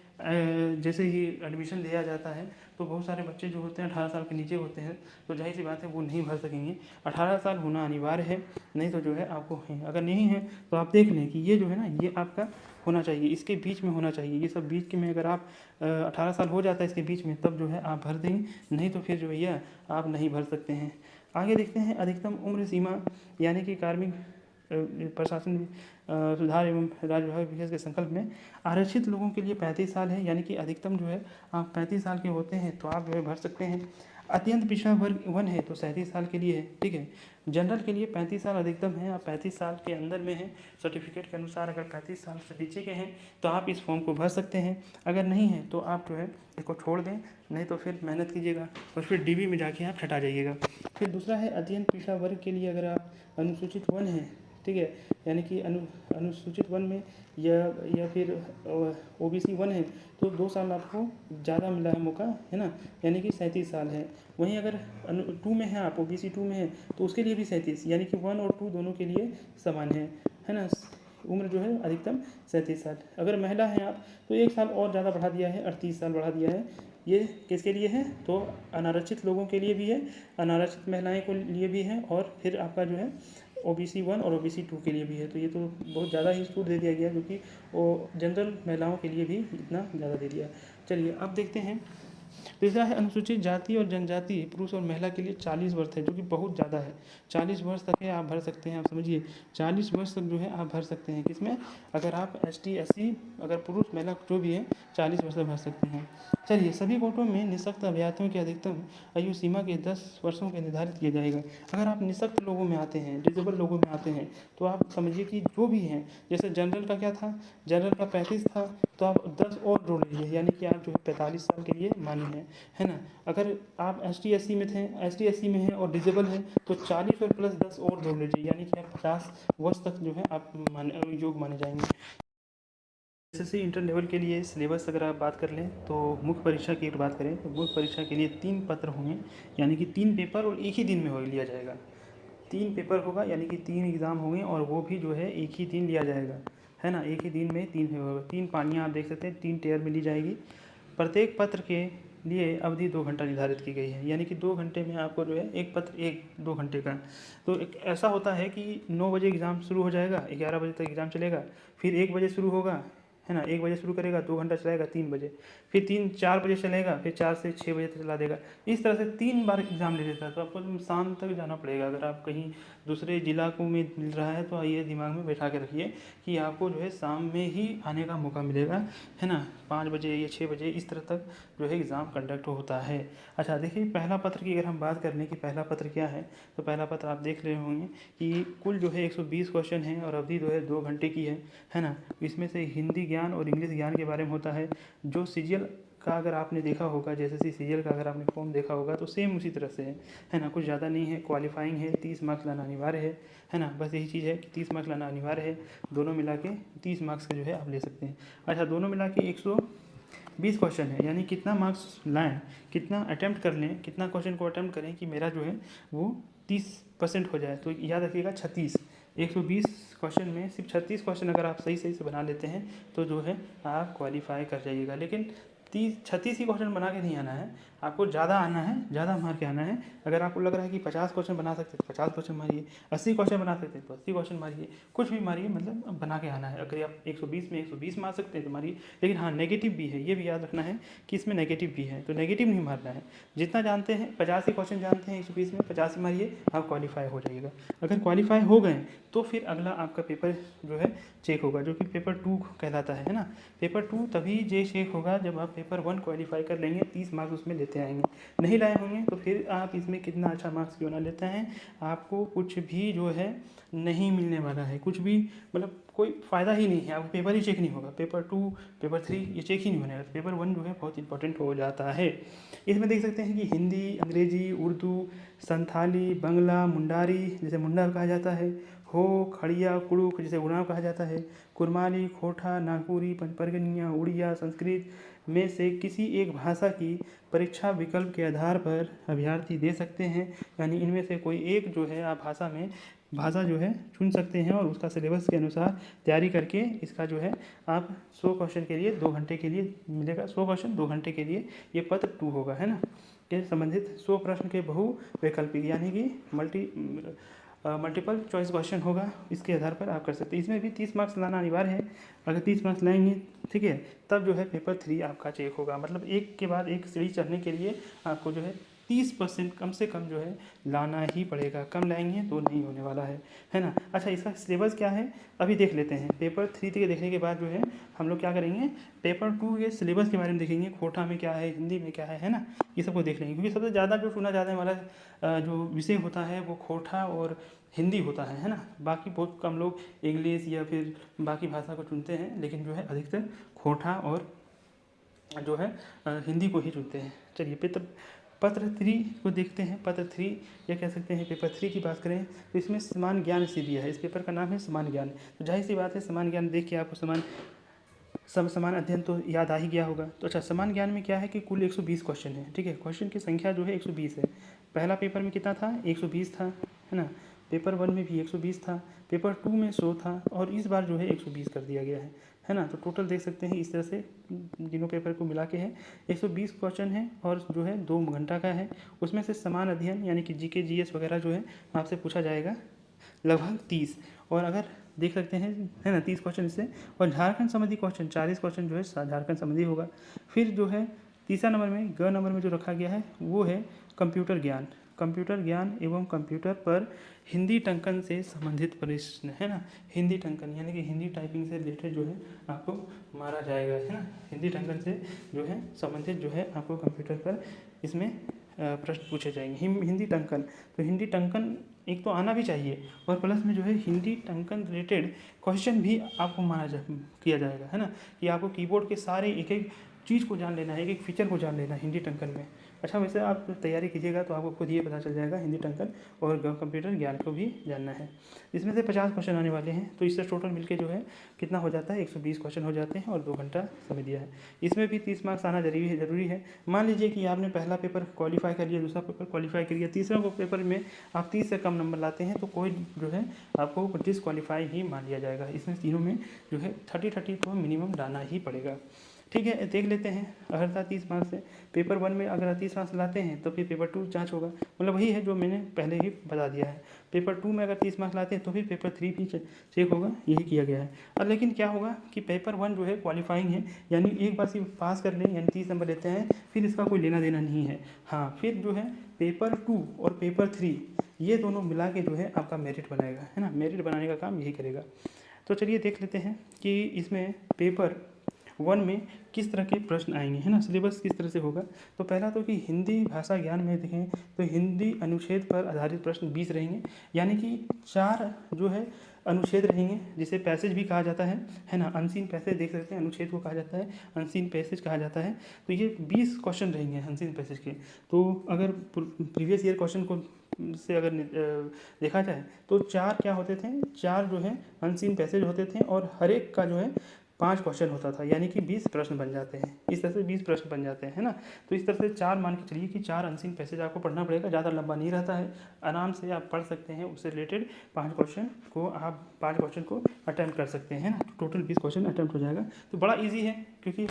A: जैसे ही एडमिशन दिया जाता है तो बहुत सारे बच्चे जो होते हैं 18 साल के नीचे होते हैं, तो जाहिर सी बात है वो नहीं भर सकेंगे। 18 साल होना अनिवार्य है, नहीं तो जो है आपको है, अगर नहीं है तो आप देख लें कि ये जो है ना ये आपका होना चाहिए, इसके बीच में होना चाहिए, ये सब बीच के में अगर आप 18 साल हो जाता है इसके बीच में, तब जो है आप भर देंगे, नहीं तो फिर जो भैया आप नहीं भर सकते हैं। आगे देखते हैं, अधिकतम उम्र सीमा यानी कि कार्मिक प्रशासन सुधार एवं राज्य विभाग विकास के संकल्प में आरक्षित लोगों के लिए 35 साल है, यानी कि अधिकतम जो है आप 35 साल के होते हैं तो आप जो है भर सकते हैं। अत्यंत पिछड़ा वर्ग 1 है तो 37 साल के लिए है, ठीक है। जनरल के लिए 35 साल अधिकतम है, आप 35 साल के अंदर में हैं, सर्टिफिकेट के अनुसार अगर 35 साल से नीचे के हैं तो आप इस फॉर्म को भर सकते हैं, अगर नहीं है तो आप जो है इसको छोड़ दें, नहीं तो फिर मेहनत कीजिएगा और फिर DV में जाके आप छटा जाइएगा। फिर दूसरा है अत्यंत पिछड़ा वर्ग के लिए, अगर आप अनुसूचित 1 हैं ठीक है, यानी कि अनुसूचित वन में या फिर OBC 1 है तो 2 साल आपको ज़्यादा मिला है मौका, है ना, यानी कि 37 साल है। वहीं अगर 2 में है आप, OBC 2 में है तो उसके लिए भी 37, यानी कि 1 और 2 दोनों के लिए समान है ना। उम्र जो है अधिकतम 37 साल। अगर महिला हैं आप तो 1 साल और ज़्यादा बढ़ा दिया है, 38 साल बढ़ा दिया है। ये किसके लिए है, तो अनारक्षित लोगों के लिए भी है, अनारक्षित महिलाएं को लिए भी है, और फिर आपका जो है OBC 1 और OBC 2 के लिए भी है। तो ये तो बहुत ज़्यादा ही छूट दे दिया गया, क्योंकि वो जनरल महिलाओं के लिए भी इतना ज़्यादा दे दिया। चलिए अब देखते हैं, तीसरा है अनुसूचित जाति और जनजाति पुरुष और महिला के लिए 40 वर्ष है, जो कि बहुत ज़्यादा है। 40 वर्ष तक है आप भर सकते हैं, आप समझिए 40 वर्ष तक जो है आप भर सकते हैं। किसमें, अगर आप ST SC अगर पुरुष महिला जो भी है 40 वर्ष तक भर सकते हैं। चलिए, सभी कोटों में निःशक्त अभ्यर्थियों की अधिकतम आयु सीमा के 10 वर्षों के निर्धारित किया जाएगा। अगर आप निःशक्त लोगों में आते हैं, डिसेबल लोगों में आते हैं, तो आप समझिए कि जो भी हैं, जैसे जनरल का क्या था, जनरल का 35 था, तो आप 10 और जोड़ लीजिए, यानी कि आप जो है 45 साल के लिए मान्य है ना। अगर आप ST SC में थे, ST SC में हैं और डिसेबल हैं, तो 40 और प्लस 10 और जोड़ लीजिए, यानी कि आप 50 वर्ष तक जो है आप योग्य माने जाएंगे। SSC इंटर लेवल के लिए सिलेबस अगर आप बात कर लें तो मुख्य परीक्षा की अगर बात करें तो मुख्य परीक्षा के लिए 3 पत्र होंगे, यानी कि 3 पेपर और एक ही दिन में हो लिया जाएगा। 3 पेपर होगा, यानी कि 3 एग्ज़ाम होंगे, और वो भी जो है एक ही दिन लिया जाएगा, है ना। एक ही दिन में 3 होगा। 3 पानियाँ आप देख सकते हैं, 3 टेयर में ली जाएगी। प्रत्येक पत्र के लिए अवधि 2 घंटा निर्धारित की गई है, यानी कि 2 घंटे में आपको जो है एक पत्र 1-2 घंटे का। तो एक ऐसा होता है कि 9 बजे एग्ज़ाम शुरू हो जाएगा, 11 बजे तक एग्ज़ाम चलेगा, फिर 1 बजे शुरू होगा, है ना, 1 बजे शुरू करेगा, 2 घंटा चलाएगा 3 बजे, फिर 4 बजे चलेगा, फिर 4 से 6 बजे तक चला देगा। इस तरह से 3 बार एग्ज़ाम ले लेता है। तो आपको शाम तक जाना पड़ेगा। अगर आप कहीं दूसरे जिला को में मिल रहा है तो ये दिमाग में बैठा के रखिए कि आपको जो है शाम में ही आने का मौका मिलेगा, है ना, 5 बजे या 6 बजे इस तरह तक जो है एग्ज़ाम कंडक्ट होता है। अच्छा देखिए, पहला पत्र की अगर हम बात कर लें कि पहला पत्र क्या है, तो पहला पत्र आप देख रहे होंगे कि कुल जो है 120 क्वेश्चन है और अवधि जो है 2 घंटे की है ना। इसमें से हिंदी ज्ञान और इंग्लिश ज्ञान के बारे में होता है। जो सीजीएल का अगर आपने देखा होगा, जैसे सीजीएल का अगर आपने फॉर्म देखा होगा तो सेम उसी तरह से है ना, कुछ ज़्यादा नहीं है। क्वालिफाइंग है, 30 मार्क्स लाना अनिवार्य है ना, बस यही चीज़ है कि 30 मार्क्स लाना अनिवार्य है। दोनों मिला के 30 मार्क्स का जो है आप ले सकते हैं। अच्छा, दोनों मिला के 120 क्वेश्चन है, यानी कितना मार्क्स लाएँ, कितना अटैम्प्ट कर लें, कितना क्वेश्चन को अटैम्प्ट करें कि मेरा जो है वो 30% हो जाए। तो याद रखिएगा 36, 120 क्वेश्चन में सिर्फ 36 क्वेश्चन अगर आप सही से बना लेते हैं तो जो है आप क्वालिफाई कर जाइएगा। लेकिन 36 ही क्वेश्चन बना के नहीं आना है, आपको ज़्यादा आना है, ज़्यादा मार के आना है। अगर आपको लग रहा है कि 50 क्वेश्चन बना सकते हैं तो 50 क्वेश्चन मारिए, 80 क्वेश्चन बना सकते हैं तो 80 क्वेश्चन मारिए, कुछ भी मारिए, मतलब बना के आना है। अगर आप 120 में 120 मार सकते हैं तो मारिए। लेकिन हाँ, नेगेटिव भी है, ये भी याद रखना है कि इसमें नेगेटिव भी है, तो नेगेटिव नहीं मारना है। जितना जानते हैं 50 ही क्वेश्चन जानते हैं 120 में, 50 ही मारिए, आप क्वालिफाई हो जाइएगा। अगर क्वालिफाई हो गए तो फिर अगला आपका पेपर जो है चेक होगा, जो कि पेपर 2 कहलाता है ना। पेपर 2 तभी जे चेक होगा जब आप पेपर 1 क्वालिफाई कर लेंगे, 30 मार्क्स उसमें लेते आएंगे। नहीं लाए होंगे तो फिर आप इसमें कितना अच्छा मार्क्स क्यों ना लेते हैं, आपको कुछ भी जो है नहीं मिलने वाला है, कुछ भी मतलब कोई फ़ायदा ही नहीं है। आपको पेपर ही चेक नहीं होगा, पेपर 2 पेपर 3 ये चेक ही नहीं होने वाला। पेपर 1 जो है बहुत इंपॉर्टेंट हो जाता है। इसमें देख सकते हैं कि हिंदी, अंग्रेजी, उर्दू, संथाली, बंगला, मुंडारी जिसे मुंडा कहा जाता है, हो, खड़िया, कुड़ुक जिसे उड़ाव कहा जाता है, कुरमाली, खोटा, नागपुरी, पंचपर्गनिया, उड़िया, संस्कृत में से किसी एक भाषा की परीक्षा विकल्प के आधार पर अभ्यर्थी दे सकते हैं। यानी इनमें से कोई एक जो है आप भाषा जो है चुन सकते हैं और उसका सिलेबस के अनुसार तैयारी करके इसका जो है आप 100 क्वेश्चन के लिए 2 घंटे के लिए मिलेगा। 100 क्वेश्चन 2 घंटे के लिए ये पत्र 2 होगा, है ना। के संबंधित 100 प्रश्न के बहुवैकल्पिक यानी कि मल्टीपल चॉइस क्वेश्चन होगा, इसके आधार पर आप कर सकते हैं। इसमें भी 30 मार्क्स लाना अनिवार्य है। अगर 30 मार्क्स लाएंगे, ठीक है, तब जो है पेपर 3 आपका चेक होगा। मतलब एक के बाद एक सीढ़ी चढ़ने के लिए आपको जो है 30% कम से कम जो है लाना ही पड़ेगा। कम लाएंगे तो नहीं होने वाला है ना। अच्छा, इसका सिलेबस क्या है अभी देख लेते हैं। पेपर 3 के देखने के बाद जो है हम लोग क्या करेंगे, पेपर 2 के सिलेबस के बारे में देखेंगे। खोटा में क्या है, हिंदी में क्या है ना, ये सबको देख लेंगे। क्योंकि सबसे ज़्यादा जो चुना जाने वाला जो विषय होता है वो खोटा और हिंदी होता है ना। बाकी बहुत कम लोग इंग्लिश या फिर बाकी भाषा को चुनते हैं, लेकिन जो है अधिकतर खोटा और जो है हिंदी को ही चुनते हैं। चलिए, पत्र 3 को देखते हैं। पत्र 3 या कह सकते हैं पेपर 3 की बात करें तो इसमें समान ज्ञान से दिया है। इस पेपर का नाम है समान ज्ञान। तो जाहिर सी बात है समान ज्ञान देख के आपको समान अध्ययन तो याद आ ही गया होगा। तो अच्छा, समान ज्ञान में क्या है कि कुल 120 क्वेश्चन है। ठीक है, क्वेश्चन की संख्या जो है 120 है। पहला पेपर में कितना था, 120 था, है ना। पेपर 1 में भी 120 था, पेपर 2 में 100 था, और इस बार जो है 120 कर दिया गया है ना। तो टोटल देख सकते हैं इस तरह से तीनों पेपर को मिला के है 120 क्वेश्चन है, और जो है 2 घंटा का है। उसमें से समान अध्ययन यानी कि जीके जीएस वगैरह जो है आपसे पूछा जाएगा लगभग 30, और अगर देख सकते हैं, है ना, 30 क्वेश्चन इससे, और झारखंड संबंधी क्वेश्चन 40 क्वेश्चन जो है झारखंड संबंधी होगा। फिर जो है तीसरा नंबर में ग नंबर में जो रखा गया है वो है कंप्यूटर ज्ञान। कंप्यूटर ज्ञान एवं कंप्यूटर पर हिंदी टंकन से संबंधित प्रश्न, है ना। हिंदी टंकन यानी कि हिंदी टाइपिंग से रिलेटेड जो है आपको मारा जाएगा, है ना। हिंदी टंकन से जो है संबंधित जो है आपको कंप्यूटर पर इसमें प्रश्न पूछे जाएंगे। हिंदी टंकन, तो हिंदी टंकन एक तो आना भी चाहिए, और प्लस में जो है हिंदी टंकन रिलेटेड क्वेश्चन भी आपको किया जाएगा, है ना। कि आपको कीबोर्ड के सारे एक एक चीज़ को जान लेना है, एक एक फीचर को जान लेना है हिंदी टंकन में। अच्छा, वैसे आप तैयारी कीजिएगा तो आपको खुद ये पता चल जाएगा हिंदी टंकन और कंप्यूटर ज्ञान को भी जानना है। इसमें से 50 क्वेश्चन आने वाले हैं, तो इससे टोटल मिलके जो है कितना हो जाता है, 120 क्वेश्चन हो जाते हैं, और 2 घंटा समय दिया है। इसमें भी 30 मार्क्स आना जरूरी है। मान लीजिए कि आपने पहला पेपर क्वालिफाई कर लिया, दूसरा पेपर क्वालिफाई कर लिया, तीसरा पेपर में आप 30 से कम नंबर लाते हैं तो कोई जो है आपको डिसक्वालीफाई ही मान लिया जाएगा। इसमें तीनों में जो है 30 तो मिनिमम डालना ही पड़ेगा। ठीक है, देख लेते हैं। अगर था 30 मार्क्स से पेपर 1 में अगर 30 मार्क्स लाते हैं तो फिर पेपर 2 जांच होगा, मतलब वही है जो मैंने पहले ही बता दिया है। पेपर 2 में अगर 30 मार्क्स लाते हैं तो फिर पेपर 3 भी चेक होगा, यही किया गया है। और लेकिन क्या होगा कि पेपर 1 जो है क्वालिफाइंग है, यानी एक बार सिर्फ पास कर लें यानी 30 नंबर लेते हैं, फिर इसका कोई लेना देना नहीं है। हाँ, फिर जो है पेपर 2 और पेपर 3 ये दोनों मिला के जो है आपका मेरिट बनाएगा, है ना। मेरिट बनाने का काम यही करेगा। तो चलिए देख लेते हैं कि इसमें पेपर 1 में किस तरह के प्रश्न आएंगे, है ना। सिलेबस किस तरह से होगा। तो पहला तो कि हिंदी भाषा ज्ञान में देखें तो हिंदी अनुच्छेद पर आधारित प्रश्न 20 रहेंगे, यानी कि 4 जो है अनुच्छेद रहेंगे, जिसे पैसेज भी कहा जाता है ना। अनसीन पैसेज देख सकते हैं, अनुच्छेद को कहा जाता है अनसीन पैसेज कहा जाता है। तो ये 20 क्वेश्चन रहेंगे अनसीन पैसेज के। तो अगर प्रीवियस ईयर क्वेश्चन को से अगर देखा जाए तो 4 क्या होते थे, 4 जो है अनसीन पैसेज होते थे, और हर एक का जो है 5 क्वेश्चन होता था, यानी कि 20 प्रश्न बन जाते हैं। इस तरह से 20 प्रश्न बन जाते हैं, है ना। तो इस तरह से 4 मान के चलिए कि 4 अनसीन पैसेज आपको पढ़ना पड़ेगा, ज़्यादा लंबा नहीं रहता है, आराम से आप पढ़ सकते हैं। उससे रिलेटेड 5 क्वेश्चन को अटैम्प्ट कर सकते हैं, ना। तो टोटल 20 क्वेश्चन अटैम्प्ट हो जाएगा। तो बड़ा ईजी है, क्योंकि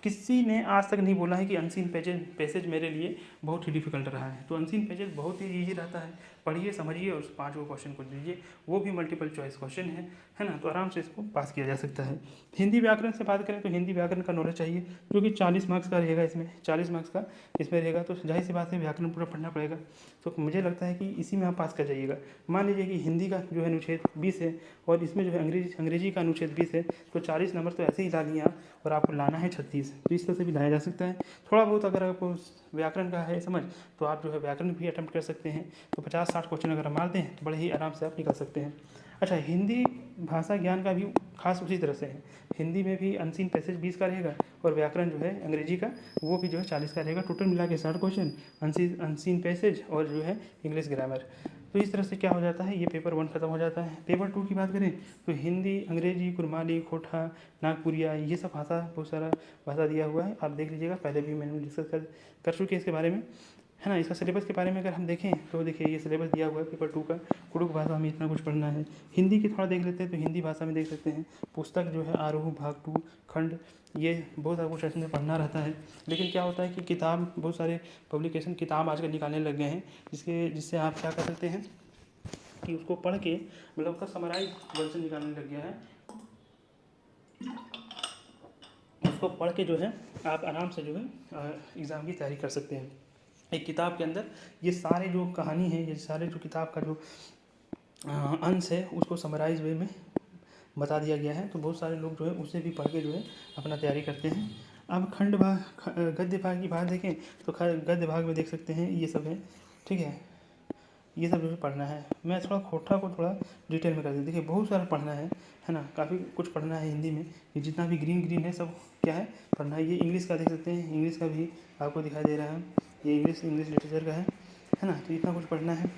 A: किसी ने आज तक नहीं बोला है कि अनसीन पैसेज मेरे लिए बहुत ही डिफिकल्ट रहा है। तो अनसीन पैसेज बहुत ही ईजी रहता है, पढ़िए समझिए और उस 5 क्वेश्चन को दीजिए, वो भी मल्टीपल चॉइस क्वेश्चन है ना। तो आराम से इसको पास किया जा सकता है। हिंदी व्याकरण से बात करें तो हिंदी व्याकरण का नॉलेज चाहिए, जो कि 40 मार्क्स का रहेगा, इसमें 40 मार्क्स का इसमें रहेगा। तो जाहिर सी बात है व्याकरण पूरा पढ़ना पड़ेगा। तो मुझे लगता है कि इसी में आप पास कर जाइएगा। मान लीजिए कि हिंदी का जो है अनुच्छेद 20 है, और इसमें जो है अंग्रेजी का अनुच्छेद 20 है, तो 40 नंबर तो ऐसे ही ला लिए आप, और आपको लाना है 36। तो इस तरह से भी लाया जा सकता है। थोड़ा बहुत अगर आपको व्याकरण का है समझ, तो आप जो है व्याकरण भी अटेम्प्ट कर सकते हैं। तो 50-60 क्वेश्चन अगर मार दें तो बड़े ही आराम से आप निकल सकते हैं। अच्छा, हिंदी भाषा ज्ञान का भी खास उसी तरह से है। हिंदी में भी अनसीन पैसेज 20 का रहेगा, और व्याकरण जो है अंग्रेजी का वो भी जो है 40 का रहेगा। टोटल मिला के 60 क्वेश्चन, अनसीन पैसेज और जो है इंग्लिश ग्रामर। तो इस तरह से क्या हो जाता है, ये पेपर 1 खत्म हो जाता है। पेपर 2 की बात करें तो हिंदी, अंग्रेजी, कुरमाली, खोटा, नागपुरिया, ये सब भाषा, बहुत सारा भाषा दिया हुआ है। आप देख लीजिएगा, पहले भी मैंने डिस्कस कर चुके हैं इसके बारे में, है ना। इसका सिलेबस के बारे में अगर हम देखें तो देखिए ये सिलेबस दिया हुआ है पेपर 2 का। कुड़ुक भाषा में इतना कुछ पढ़ना है। हिंदी की थोड़ा देख लेते हैं तो हिंदी भाषा में देख सकते हैं पुस्तक जो है आरोह भाग 2 खंड, ये बहुत सारा कुछ इसमें पढ़ना रहता है। लेकिन क्या होता है कि किताब, बहुत सारे पब्लिकेशन किताब आजकल निकालने लग गए हैं, जिससे आप क्या कर सकते हैं कि उसको पढ़ के, मतलब उसका समराइज वर्जन निकालने लग गया है, उसको पढ़ के जो है आप आराम से जो है एग्ज़ाम की तैयारी कर सकते हैं। एक किताब के अंदर ये सारे जो कहानी है, ये सारे जो किताब का जो अंश है, उसको समराइज वे में बता दिया गया है। तो बहुत सारे लोग जो है उसे भी पढ़ के जो है अपना तैयारी करते हैं। अब खंड भाग, गद्य भाग की बात देखें तो गद्य भाग में देख सकते हैं ये सब है, ठीक है। ये सब जो है पढ़ना है। मैं थोड़ा खोटा को थोड़ा डिटेल में कर दें। देखिए बहुत सारा पढ़ना है ना, काफ़ी कुछ पढ़ना है हिंदी में। ये जितना भी ग्रीन है सब क्या है पढ़ना है। ये इंग्लिश का देख सकते हैं, इंग्लिश का भी आपको दिखाई दे रहा है, ये इंग्लिश लिटरेचर का है ना। तो इतना कुछ पढ़ना है।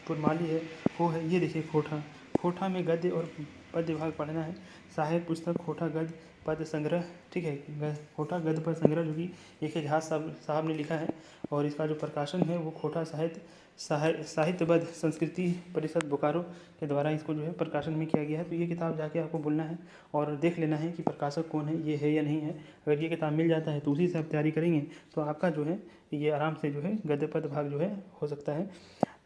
A: पुरमाली है, वो है, ये देखिए खोठा। खोठा में गद्य और पद्य भाग पढ़ना है। सहायक पुस्तक खोठा गद्य पद्य संग्रह, ठीक है, खोठा गद्य पद्य संग्रह जो कि एक झाज साहब ने लिखा है, और इसका जो प्रकाशन है वो खोठा साहित्यबद्ध संस्कृति परिषद बोकारो के द्वारा इसको जो है प्रकाशन में किया गया है। तो ये किताब जाके आपको बोलना है और देख लेना है कि प्रकाशक कौन है, ये है या नहीं है। अगर ये किताब मिल जाता है तो उसी से आप तैयारी करेंगे तो आपका जो है ये आराम से जो है गद्य पद्य भाग जो है हो सकता है।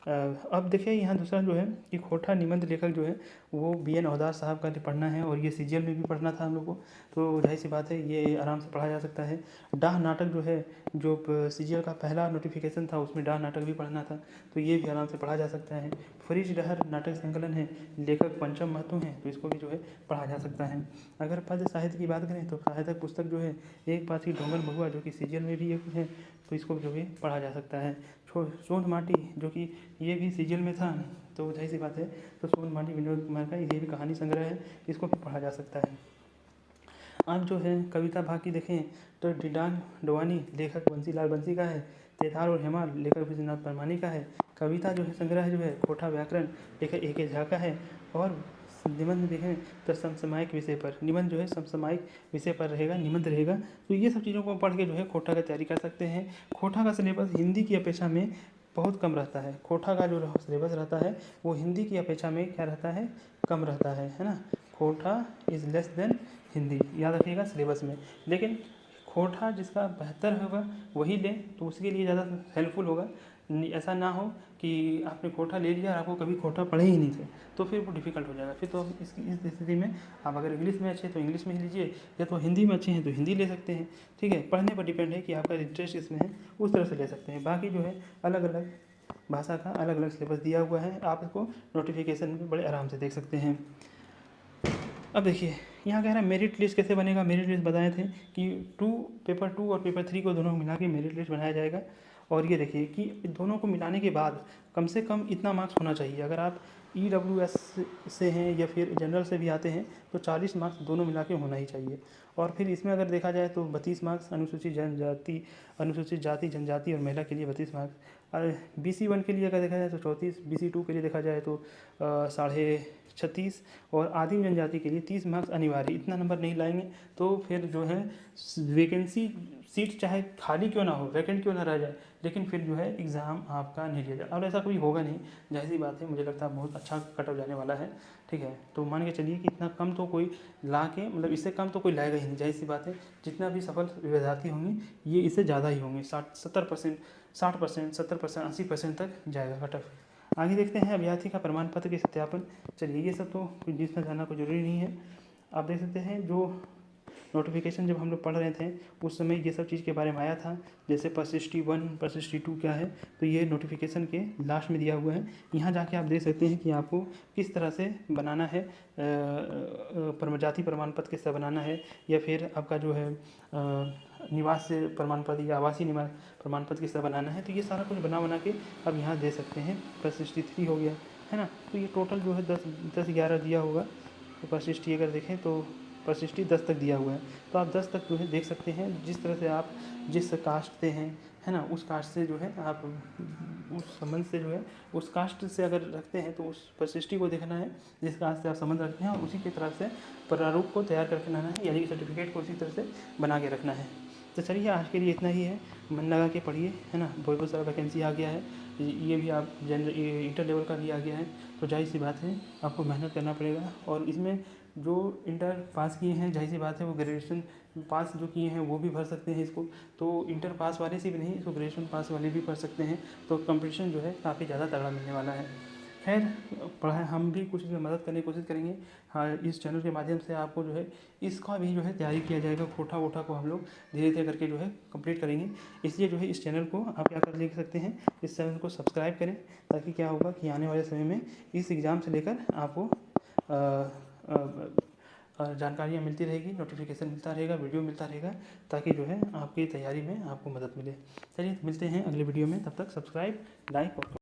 A: अब देखिए यहाँ दूसरा जो है कि खोठा निबंध लेखक जो है वो BN हवलदार साहब का पढ़ना है, और ये CGL में भी पढ़ना था हम लोग को, तो जाहिर सी बात है ये आराम से पढ़ा जा सकता है। डाह नाटक जो है, जो CGL का पहला नोटिफिकेशन था उसमें डाह नाटक भी पढ़ना था, तो ये भी आराम से पढ़ा जा सकता है। फरीश डहर नाटक संकलन है, लेखक पंचम महतो हैं, तो इसको भी जो है पढ़ा जा सकता है। अगर पद्य साहित्य की बात करें तो साहित्यक पुस्तक जो है एक पाथी डोंगर महुआ जो कि CGL में भी एक है, तो इसको जो है पढ़ा जा सकता है। सोंध माटी जो कि ये भी CGL में था, तो जाहिर सी बात है तो सोंध माटी विनोद कुमार का ये भी कहानी संग्रह है, इसको भी पढ़ा जा सकता है। आप जो है कविता भाग की देखें तो डिडांग डोवानी लेखक बंसीलाल बंसी का है, तेताल और हेमाल लेखक विश्वनाथ परमानी का है। कविता जो है संग्रह जो है खोठा व्याकरण लेखक AK झा का है, और निबंध देखें तो समसामयिक विषय पर, निबंध जो है समसामयिक विषय पर रहेगा, निबंध रहेगा। तो ये सब चीज़ों को पढ़ के जो है खोठा का तैयारी कर सकते हैं। खोठा का सिलेबस हिंदी की अपेक्षा में बहुत कम रहता है। खोठा का जो सिलेबस रहता है वो हिंदी की अपेक्षा में क्या रहता है, कम रहता है ना। खोठा इज़ लेस देन हिंदी, याद रखिएगा सिलेबस में। लेकिन खोठा जिसका बेहतर होगा वही लें तो उसके लिए ज़्यादा हेल्पफुल होगा। ऐसा ना हो कि आपने खोठा ले लिया और आपको कभी खोठा पढ़े ही नहीं थे, तो फिर वो डिफ़िकल्ट हो जाएगा। फिर तो इस स्थिति में आप अगर इंग्लिश में अच्छे हैं तो इंग्लिश में ही लीजिए, या तो हिंदी में अच्छे हैं तो हिंदी ले सकते हैं, ठीक है। पढ़ने पर डिपेंड है कि आपका इंटरेस्ट इसमें है, उस तरह से ले सकते हैं। बाकी जो है अलग अलग भाषा का अलग अलग सिलेबस दिया हुआ है, आप इसको नोटिफिकेशन में बड़े आराम से देख सकते हैं। अब देखिए यहाँ कह रहा है मेरिट लिस्ट कैसे बनेगा। मेरिट लिस्ट बताए थे कि पेपर 2 और पेपर 3 को दोनों को मिला के मेरिट लिस्ट बनाया जाएगा। और ये देखिए कि दोनों को मिलाने के बाद कम से कम इतना मार्क्स होना चाहिए। अगर आप EWS से हैं या फिर जनरल से भी आते हैं तो 40 मार्क्स दोनों मिला के होना ही चाहिए। और फिर इसमें अगर देखा जाए तो 32 मार्क्स अनुसूचित जाति जनजाति और महिला के लिए 32 मार्क्स। BC1 के लिए अगर देखा जाए तो 34, BC2 के लिए देखा जाए तो 36.5 और आदिम जनजाति के लिए 30 मार्क्स अनिवार्य। इतना नंबर नहीं लाएंगे तो फिर जो है वैकेंसी सीट चाहे खाली क्यों ना हो, वैकेंट क्यों ना रह जाए, लेकिन फिर जो है एग्ज़ाम आपका नहीं लिया जाए। अब ऐसा कोई होगा नहीं, जाहिर सी बात है, मुझे लगता है बहुत अच्छा कट ऑफ जाने वाला है, ठीक है। तो मान के चलिए कि इतना कम तो कोई ला के, मतलब इससे कम तो कोई लाएगा ही नहीं, जाहिर सी बात है। जितना भी सफल विद्यार्थी होंगे ये इससे ज़्यादा ही होंगे, 60%, 70%, 80% तक जाएगा कट ऑफ। आगे देखते हैं अभ्यर्थी का प्रमाण पत्र के सत्यापन। चलिए ये सब तो जिसमें जाना कोई ज़रूरी नहीं है। आप देख सकते हैं जो नोटिफिकेशन जब हम लोग पढ़ रहे थे उस समय ये सब चीज़ के बारे में आया था, जैसे persisty 1 persisty 2 क्या है, तो ये नोटिफिकेशन के लास्ट में दिया हुआ है। यहाँ जाके आप देख सकते हैं कि आपको किस तरह से बनाना है, जाति प्रमाण पत्र किस तरह बनाना है, या फिर आपका जो है निवास प्रमाण पत्र या आवासीय निवास प्रमाण पत्र किस तरह बनाना है। तो ये सारा कुछ बना के अब यहाँ दे सकते हैं। persisty 3 हो गया है ना, तो ये टोटल जो है 10-11 दिया होगा। तो persisty अगर देखें तो persisty 10 तक दिया हुआ है, तो आप 10 तक जो है देख सकते हैं। जिस तरह से आप जिस कास्ट से हैं, है ना, उस कास्ट से जो है आप उस संबंध से जो है उस कास्ट से अगर रखते हैं तो उस persisty को देखना है जिस कास्ट से आप संबंध रखते हैं, और उसी की तरह से प्रारूप को तैयार करके लाना है, यानी कि सर्टिफिकेट को उसी तरह से बना के रखना है। तो चलिए आज के लिए इतना ही है, मन लगा के पढ़िए, है ना। बहुत सारा वैकेंसी आ गया है, ये भी आप इंटर लेवल का भी आ गया है, तो जाहिर सी बात है आपको मेहनत करना पड़ेगा। और इसमें जो इंटर पास किए हैं, जाहिर सी बात है वो ग्रेजुएशन पास जो किए हैं वो भी भर सकते हैं इसको, तो इंटर पास वाले से भी नहीं, इसको ग्रेजुएशन पास वाले भी पढ़ सकते हैं। तो कंपटीशन जो है काफ़ी ज़्यादा तगड़ा मिलने वाला है। खैर पढ़ाई हम भी कुछ मदद करने की कोशिश करेंगे। हाँ, इस चैनल के माध्यम से आपको जो है इसका भी जो है तैयारी किया जाएगा। खोठा वोठा को हम लोग धीरे धीरे करके जो है कंप्लीट करेंगे। इसलिए जो है इस चैनल को आप क्या कर लिख सकते हैं, इस चैनल को सब्सक्राइब करें, ताकि क्या होगा कि आने वाले समय में इस एग्ज़ाम से लेकर आपको जानकारियाँ मिलती रहेगी, नोटिफिकेशन मिलता रहेगा, वीडियो मिलता रहेगा, ताकि जो है आपकी तैयारी में आपको मदद मिले। चलिए मिलते हैं अगले वीडियो में, तब तक सब्सक्राइब, लाइक और